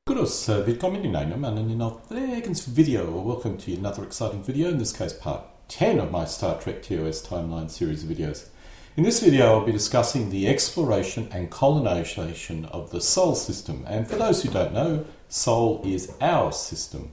Godda's willkommen in einem neuen video, or welcome to another exciting video, in this case part 10 of my Star Trek TOS timeline series of videos. In this video I'll be discussing the exploration and colonization of the Sol system, and for those who don't know, Sol is our system.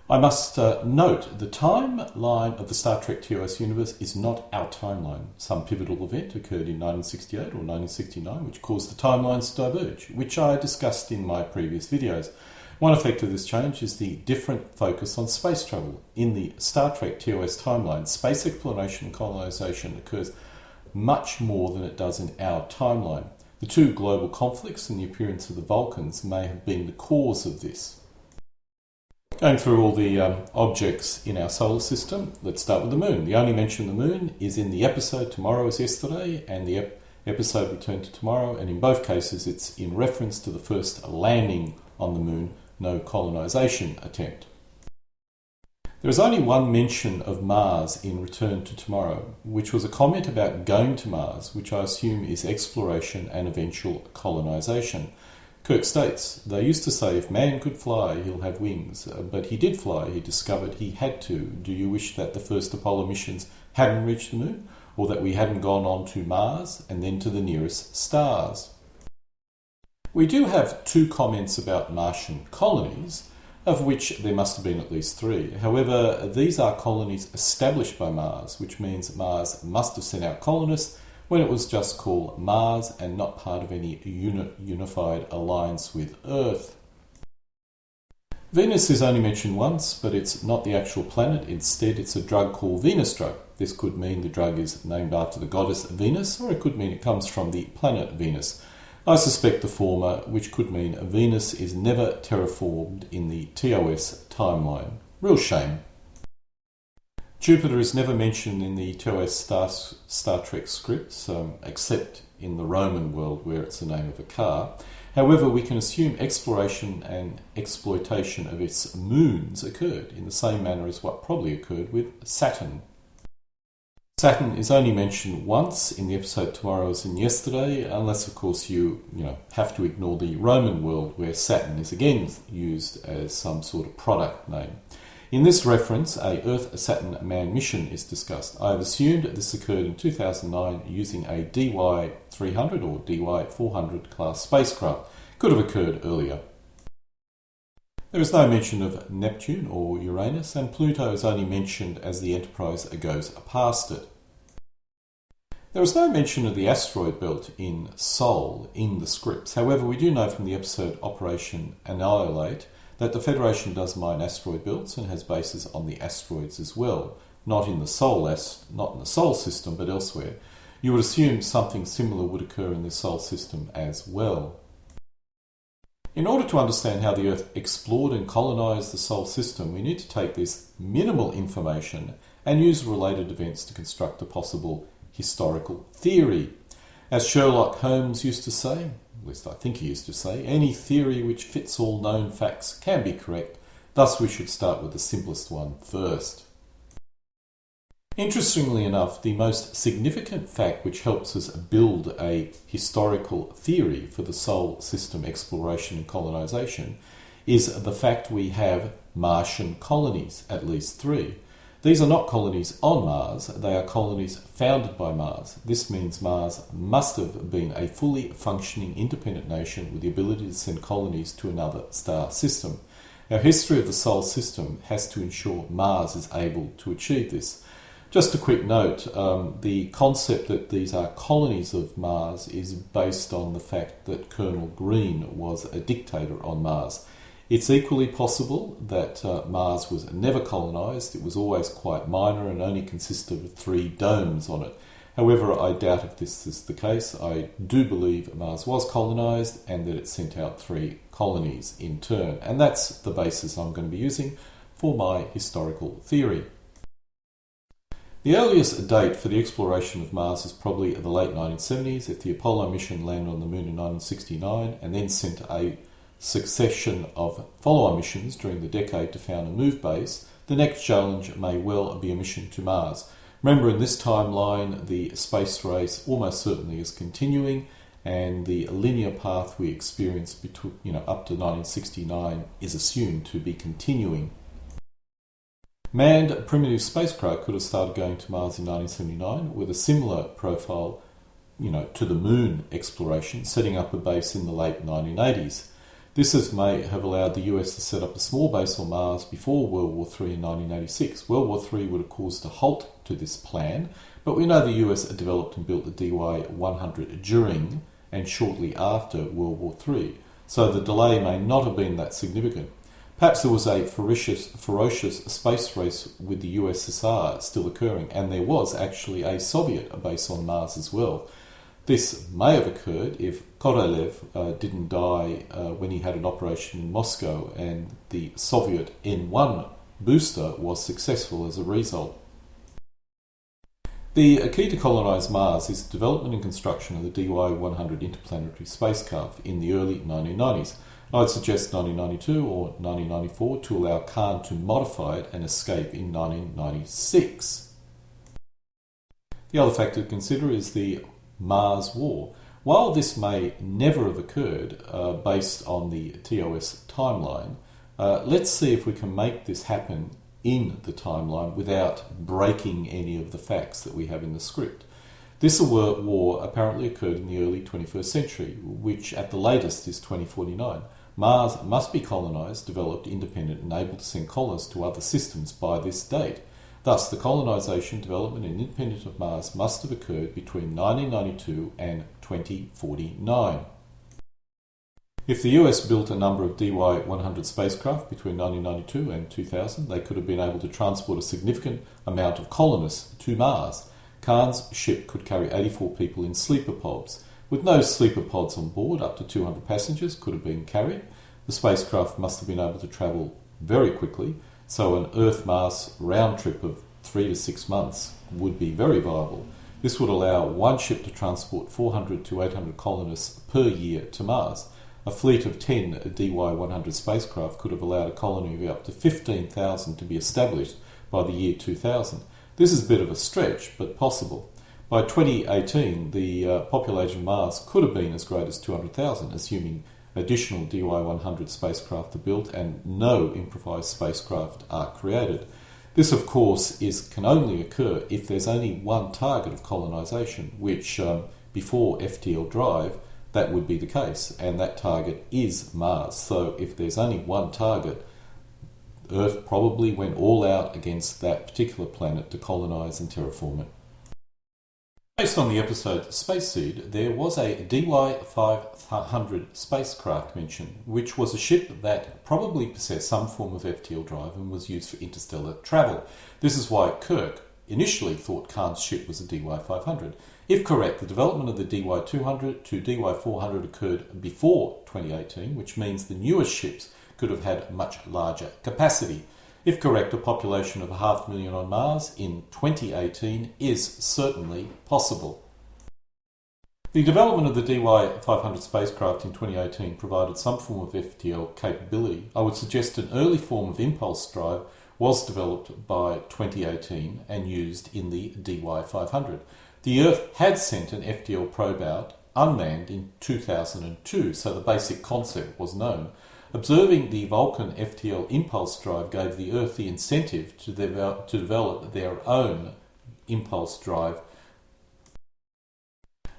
I must note, the timeline of the Star Trek TOS universe is not our timeline. Some pivotal event occurred in 1968 or 1969 which caused the timelines to diverge, which I discussed in my previous videos. One effect of this change is the different focus on space travel. In the Star Trek TOS timeline, space exploration and colonization occurs much more than it does in our timeline. The two global conflicts and the appearance of the Vulcans may have been the cause of this. Going through all the objects in our solar system, let's start with the moon. The only mention of the moon is in the episode Tomorrow is Yesterday and the episode Return to Tomorrow, and in both cases it's in reference to the first landing on the moon, no colonization attempt. There is only one mention of Mars in Return to Tomorrow, which was a comment about going to Mars, which I assume is exploration and eventual colonization. Kirk states, "They used to say if man could fly, he'll have wings. But he did fly, he discovered he had to. Do you wish that the first Apollo missions hadn't reached the moon? Or that we hadn't gone on to Mars and then to the nearest stars?" We do have two comments about Martian colonies, of which there must have been at least three. However, these are colonies established by Mars, which means Mars must have sent out colonists when it was just called Mars and not part of any unified alliance with Earth. Venus is only mentioned once, but it's not the actual planet. Instead, it's a drug called Venus drug. This could mean the drug is named after the goddess Venus, or it could mean it comes from the planet Venus. I suspect the former, which could mean Venus is never terraformed in the TOS timeline. Real shame. Jupiter is never mentioned in the TOS Star Trek scripts, except in the Roman world where it's the name of a car. However, we can assume exploration and exploitation of its moons occurred in the same manner as what probably occurred with Saturn. Saturn is only mentioned once in the episode Tomorrow is in Yesterday, unless of course you have to ignore the Roman world where Saturn is again used as some sort of product name. In this reference, a Earth-Saturn manned mission is discussed. I have assumed this occurred in 2009 using a DY-300 or DY-400 class spacecraft. Could have occurred earlier. There is no mention of Neptune or Uranus, and Pluto is only mentioned as the Enterprise goes past it. There is no mention of the asteroid belt in Sol in the scripts. However, we do know from the episode Operation Annihilate that the Federation does mine asteroid belts and has bases on the asteroids as well, not in the Sol system, but elsewhere. You would assume something similar would occur in the Sol system as well. In order to understand how the Earth explored and colonized the Sol system, we need to take this minimal information and use related events to construct a possible historical theory. As Sherlock Holmes used to say, at least I think he used to say, any theory which fits all known facts can be correct, thus we should start with the simplest one first. Interestingly enough, the most significant fact which helps us build a historical theory for the Sol system exploration and colonization is the fact we have Martian colonies, at least three. These are not colonies on Mars, they are colonies founded by Mars. This means Mars must have been a fully functioning independent nation with the ability to send colonies to another star system. Our history of the Sol system has to ensure Mars is able to achieve this. Just a quick note, the concept that these are colonies of Mars is based on the fact that Colonel Green was a dictator on Mars. It's equally possible that Mars was never colonised. It was always quite minor and only consisted of 3 domes on it. However, I doubt if this is the case. I do believe Mars was colonised and that it sent out 3 colonies in turn. And that's the basis I'm going to be using for my historical theory. The earliest date for the exploration of Mars is probably the late 1970s, if the Apollo mission landed on the moon in 1969 and then sent a succession of follow-on missions during the decade to found and move base. The next challenge may well be a mission to Mars. Remember, in this timeline, the space race almost certainly is continuing, and the linear path we experienced between, up to 1969 is assumed to be continuing. Manned primitive spacecraft could have started going to Mars in 1979 with a similar profile, to the moon exploration, setting up a base in the late 1980s. This may have allowed the US to set up a small base on Mars before World War III in 1986. World War III would have caused a halt to this plan, but we know the US developed and built the DY-100 during and shortly after World War III, so the delay may not have been that significant. Perhaps there was a ferocious space race with the USSR still occurring, and there was actually a Soviet base on Mars as well. This may have occurred if Korolev didn't die when he had an operation in Moscow, and the Soviet N-1 booster was successful as a result. The key to colonise Mars is the development and construction of the DY-100 interplanetary spacecraft in the early 1990s. I'd suggest 1992 or 1994 to allow Khan to modify it and escape in 1996. The other factor to consider is the Mars War. While this may never have occurred based on the TOS timeline, let's see if we can make this happen in the timeline without breaking any of the facts that we have in the script. This war apparently occurred in the early 21st century, which at the latest is 2049. Mars must be colonised, developed, independent, and able to send colonists to other systems by this date. Thus, the colonisation, development and independence of Mars must have occurred between 1992 and 2049. If the US built a number of DY-100 spacecraft between 1992 and 2000, they could have been able to transport a significant amount of colonists to Mars. Khan's ship could carry 84 people in sleeper pods. With no sleeper pods on board, up to 200 passengers could have been carried. The spacecraft must have been able to travel very quickly, so an Earth-Mars round trip of 3 to 6 months would be very viable. This would allow one ship to transport 400 to 800 colonists per year to Mars. A fleet of 10 DY-100 spacecraft could have allowed a colony of up to 15,000 to be established by the year 2000. This is a bit of a stretch, but possible. By 2018, the population of Mars could have been as great as 200,000, assuming additional DY-100 spacecraft are built and no improvised spacecraft are created. This, of course, can only occur if there's only one target of colonisation, which before FTL drive, that would be the case, and that target is Mars. So if there's only one target, Earth probably went all out against that particular planet to colonise and terraform it. Based on the episode Space Seed, there was a DY-500 spacecraft mentioned, which was a ship that probably possessed some form of FTL drive and was used for interstellar travel. This is why Kirk initially thought Khan's ship was a DY-500. If correct, the development of the DY-200 to DY-400 occurred before 2018, which means the newest ships could have had much larger capacity. If correct, a population of 500,000 on Mars in 2018 is certainly possible. The development of the DY-500 spacecraft in 2018 provided some form of FTL capability. I would suggest an early form of impulse drive was developed by 2018 and used in the DY-500. The Earth had sent an FTL probe out unmanned in 2002, so the basic concept was known. Observing the Vulcan FTL impulse drive gave the Earth the incentive to develop their own impulse drive.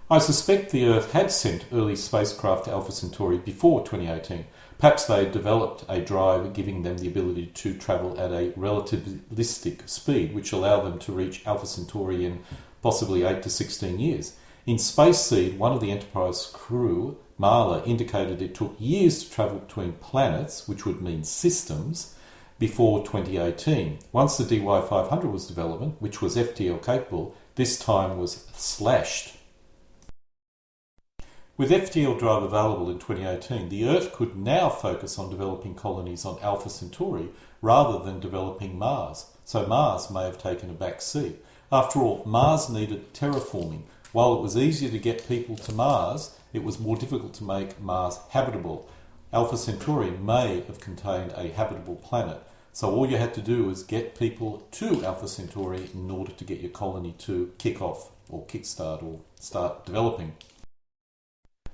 I suspect the Earth had sent early spacecraft to Alpha Centauri before 2018. Perhaps they had developed a drive giving them the ability to travel at a relativistic speed, which allowed them to reach Alpha Centauri in possibly 8 to 16 years. In Space Seed, one of the Enterprise crew, Marla, indicated it took years to travel between planets, which would mean systems, before 2018. Once the DY-500 was developed, which was FTL capable, this time was slashed. With FTL drive available in 2018, the Earth could now focus on developing colonies on Alpha Centauri rather than developing Mars, so Mars may have taken a back seat. After all, Mars needed terraforming. While it was easier to get people to Mars, it was more difficult to make Mars habitable. Alpha Centauri may have contained a habitable planet, so all you had to do was get people to Alpha Centauri in order to get your colony to kick off or kickstart or start developing.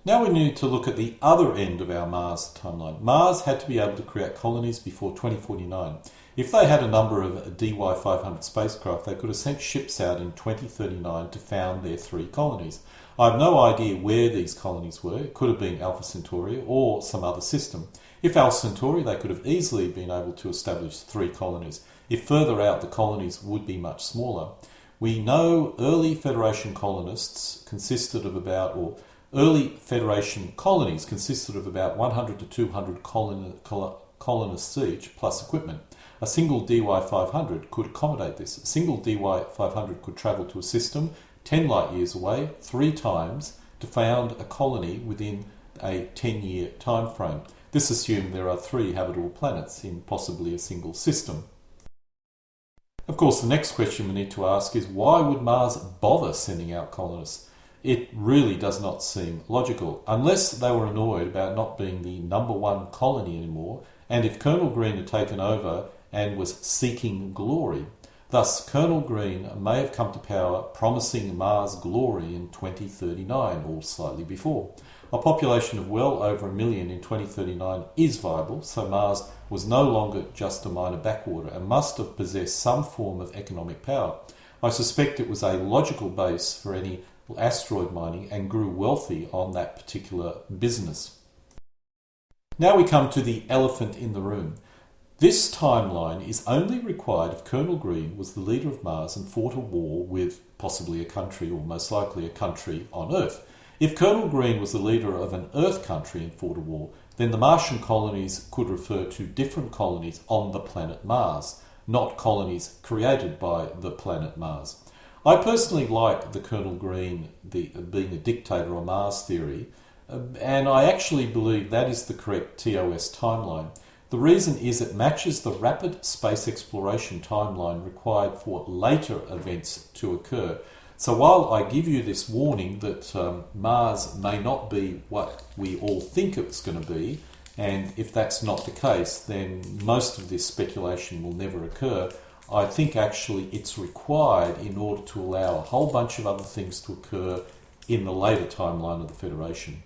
Now we need to look at the other end of our Mars timeline. Mars had to be able to create colonies before 2049. If they had a number of DY-500 spacecraft, they could have sent ships out in 2039 to found their 3 colonies. I have no idea where these colonies were. It could have been Alpha Centauri or some other system. If Alpha Centauri, they could have easily been able to establish 3 colonies. If further out, the colonies would be much smaller. We know early Federation colonists consisted of about, or early Federation colonies consisted of about 100 to 200 colonists each, plus equipment. A single DY-500 could accommodate this. A single DY-500 could travel to a system 10 light years away 3 times to found a colony within a 10-year time frame. This assumed there are 3 habitable planets in possibly a single system. Of course, the next question we need to ask is, why would Mars bother sending out colonists? It really does not seem logical, unless they were annoyed about not being the number 1 colony anymore, and if Colonel Green had taken over and was seeking glory. Thus, Colonel Green may have come to power promising Mars glory in 2039 or slightly before. A population of well over 1 million in 2039 is viable, so Mars was no longer just a minor backwater and must have possessed some form of economic power. I suspect it was a logical base for any asteroid mining and grew wealthy on that particular business. Now we come to the elephant in the room. This timeline is only required if Colonel Green was the leader of Mars and fought a war with possibly a country, or most likely a country on Earth. If Colonel Green was the leader of an Earth country and fought a war, then the Martian colonies could refer to different colonies on the planet Mars, not colonies created by the planet Mars. I personally like the Colonel Green being a dictator on Mars theory, and I actually believe that is the correct TOS timeline. The reason is it matches the rapid space exploration timeline required for later events to occur. So while I give you this warning that Mars may not be what we all think it's going to be, and if that's not the case, then most of this speculation will never occur, I think actually it's required in order to allow a whole bunch of other things to occur in the later timeline of the Federation.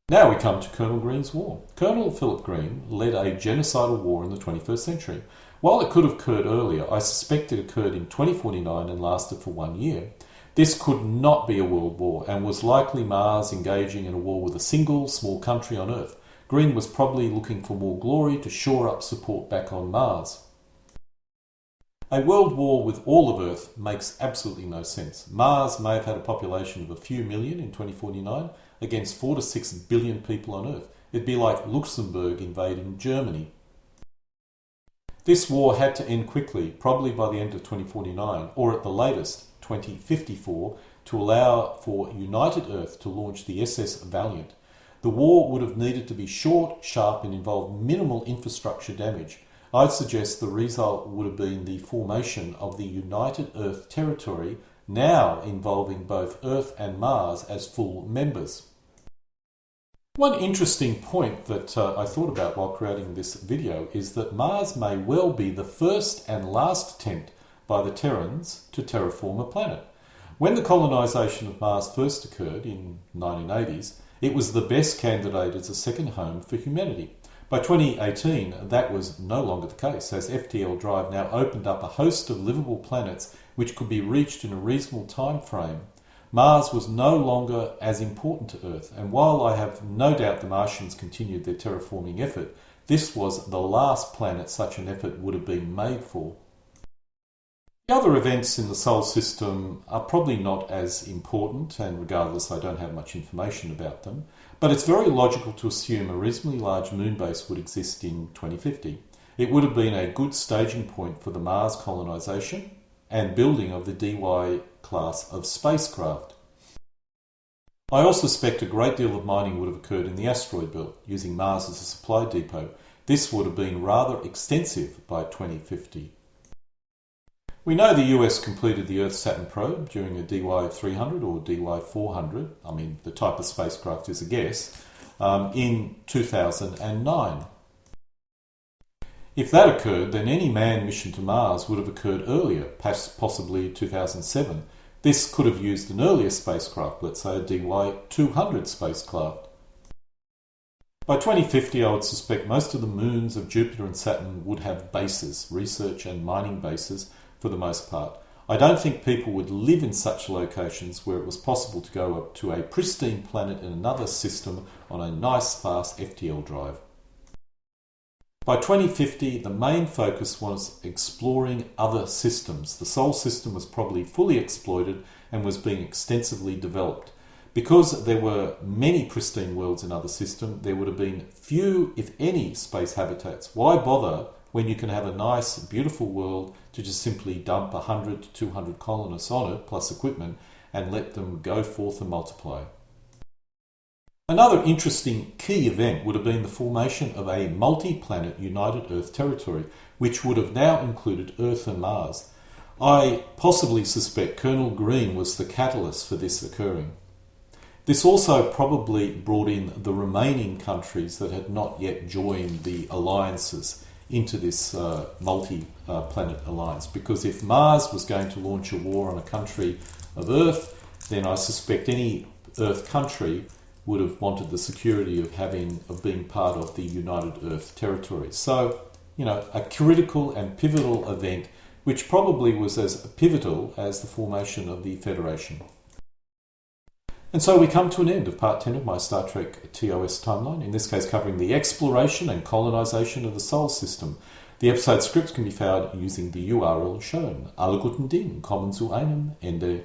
Now we come to Colonel Green's war. Colonel Philip Green led a genocidal war in the 21st century. While it could have occurred earlier, I suspect it occurred in 2049 and lasted for 1 year. This could not be a world war and was likely Mars engaging in a war with a single small country on Earth. Green was probably looking for more glory to shore up support back on Mars. A world war with all of Earth makes absolutely no sense. Mars may have had a population of a few million in 2049 against 4 to 6 billion people on Earth. It'd be like Luxembourg invading Germany. This war had to end quickly, probably by the end of 2049, or at the latest, 2054, to allow for United Earth to launch the SS Valiant. The war would have needed to be short, sharp, and involve minimal infrastructure damage. I'd suggest the result would have been the formation of the United Earth territory, now involving both Earth and Mars as full members. One interesting point that I thought about while creating this video is that Mars may well be the first and last attempt by the Terrans to terraform a planet. When the colonisation of Mars first occurred in the 1980s, it was the best candidate as a second home for humanity. By 2018, that was no longer the case, as FTL Drive now opened up a host of livable planets which could be reached in a reasonable time frame. Mars was no longer as important to Earth, and while I have no doubt the Martians continued their terraforming effort, this was the last planet such an effort would have been made for. The other events in the solar system are probably not as important, and regardless I don't have much information about them, but it's very logical to assume a reasonably large moon base would exist in 2050. It would have been a good staging point for the Mars colonisation and building of the DY class of spacecraft. I also suspect a great deal of mining would have occurred in the asteroid belt, using Mars as a supply depot. This would have been rather extensive by 2050. We know the US completed the Earth-Saturn probe during a DY-300 or DY-400, the type of spacecraft is a guess, in 2009. If that occurred, then any manned mission to Mars would have occurred earlier, possibly 2007. This could have used an earlier spacecraft, let's say a DY-200 spacecraft. By 2050, I would suspect most of the moons of Jupiter and Saturn would have bases, research and mining bases for the most part. I don't think people would live in such locations where it was possible to go up to a pristine planet in another system on a nice fast FTL drive. By 2050, the main focus was exploring other systems. The Sol system was probably fully exploited and was being extensively developed. Because there were many pristine worlds in other systems, there would have been few, if any, space habitats. Why bother when you can have a nice, beautiful world to just simply dump 100 to 200 colonists on it, plus equipment, and let them go forth and multiply? Another interesting key event would have been the formation of a multi-planet United Earth territory, which would have now included Earth and Mars. I possibly suspect Colonel Green was the catalyst for this occurring. This also probably brought in the remaining countries that had not yet joined the alliances into this multi-planet alliance, because if Mars was going to launch a war on a country of Earth, then I suspect any Earth country would have wanted the security of being part of the United Earth territory. So, a critical and pivotal event, which probably was as pivotal as the formation of the Federation. And so we come to an end of part 10 of my Star Trek TOS timeline, in this case covering the exploration and colonisation of the Sol system. The episode scripts can be found using the URL shown. Alle guten Dinge kommen zu einem Ende.